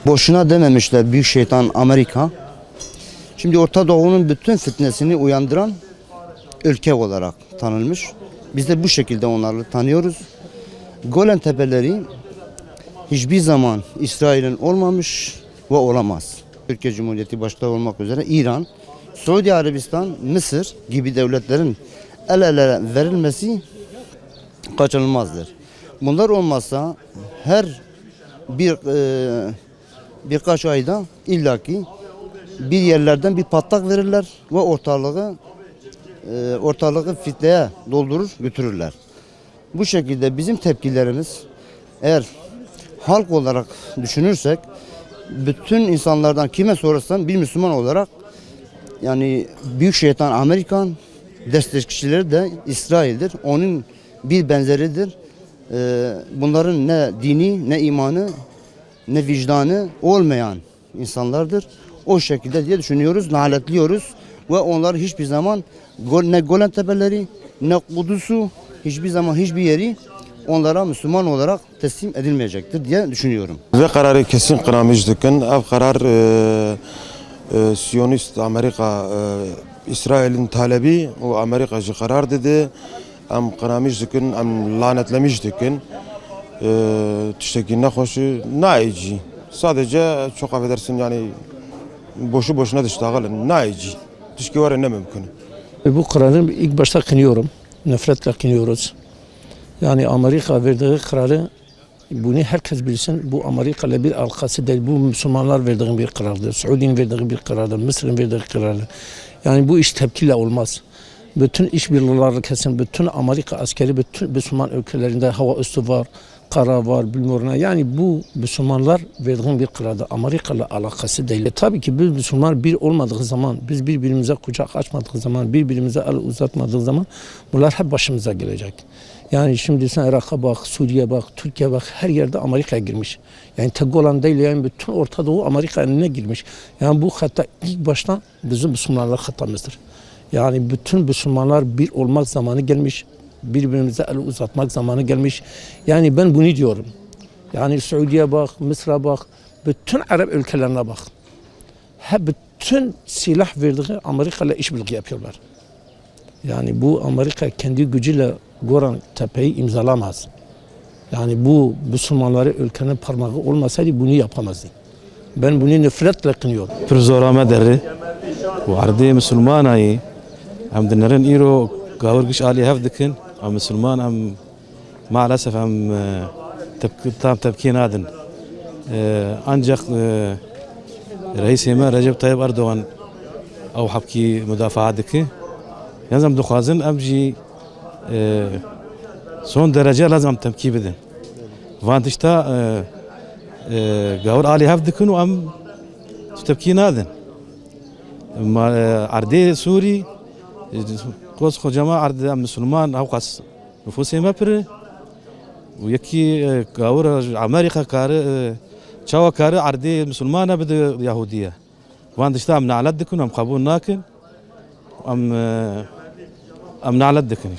Boşuna dememişler büyük şeytan Amerika. Şimdi Orta Doğu'nun bütün fitnesini uyandıran ülke olarak tanınmış. Biz de bu şekilde onları tanıyoruz. Golan Tepeleri hiçbir zaman İsrail'in olmamış ve olamaz. Türkiye Cumhuriyeti başta olmak üzere İran, Suudi Arabistan, Mısır gibi devletlerin el ele verilmesi kaçınılmazdır. Bunlar olmazsa her birkaç ayda illaki bir yerlerden bir patlak verirler ve ortalığı fitneye doldurur götürürler. Bu şekilde bizim tepkilerimiz, eğer halk olarak düşünürsek, bütün insanlardan kime sorarsan bir Müslüman olarak, yani büyük şeytan Amerikan, destekçileri de İsrail'dir. Onun bir benzeridir. Bunların ne dini, ne imanı, ne vicdanı olmayan insanlardır. O şekilde diye düşünüyoruz, lanetliyoruz ve onlar hiçbir zaman ne Golan Tepeleri, ne Kudüs'ü, hiçbir zaman hiçbir yeri onlara Müslüman olarak teslim edilmeyecektir diye düşünüyorum. Ve kararı kesin kınamıştıkken, ev karar Siyonist Amerika, İsrail'in talebi, o Amerikacı karar dedi. Am kınamıştıkken, am lanetlemiştıkken, tüşteki ne hoşu, naici. Sadece çok affedersin yani boşu boşuna dıştağılın, naici. Tüşki var ne mümkün. Bu kararı ilk başta kınıyorum, nefretle kınıyoruz. Yani Amerika verdiği kararı, bunu herkes bilsin, bu Amerika ile bir alakası değil, bu Müslümanlar verdiği bir karardır, Suudi'nin verdiği bir karardır, Mısır'ın verdiği karardır. Yani bu iş tepkiyle olmaz. Bütün işbirlikleri kesin, bütün Amerika askeri, bütün Müslüman ülkelerinde hava üssü var, kara var, bilmiyorum. Yani bu Müslümanlar verdiği bir karardır, Amerika ile alakası değil. Tabii ki biz Müslümanlar bir olmadığı zaman, biz birbirimize kucak açmadık zaman, birbirimize el uzatmadığı zaman bunlar hep başımıza gelecek. Yani şimdi sen Irak'a bak, Suriye bak, Türkiye bak, her yerde Amerika'ya girmiş. Yani tek olan değil, yani bütün Orta Doğu Amerika eline girmiş. Yani bu hatta ilk baştan bizim Müslümanlar hatamızdır. Yani bütün Müslümanlar bir olmak zamanı gelmiş, birbirimize el uzatmak zamanı gelmiş. Yani ben bunu diyorum. Yani Suudi'ye bak, Mısır'a bak, bütün Arap ülkelerine bak. Hep bütün silah verdiği Amerika ile işbirliği yapıyorlar. Yani bu Amerika kendi gücüyle Golan Tepe'yi imzalamaz. Yani bu Müslümanları ülkenin parmağı olmasaydı bunu yapamazdı. Ben bunu nefretle kınıyorum. Pırzorama derri. Vardı Müslümanayı. Hem dinlerin iro gavurguş ali hevdikin. Am Müslüman am maalesef am tam tepki nadin. Ancak Reis Yemen Recep Tayyip Erdoğan او حبكي مدافعاتك لازم دخازن امجي son derece lazım tepki bedin. Vantişta gavur ali hafdikun ve am tepki nadin. Arde Suri koz kocama arde Müslüman avkas nüfusu mapre ve yeki gavur Amerika karı çava karı arde Müslümana bede Yahudiye. Vantişta am na'laddikun am kabul nakin am na'laddikun.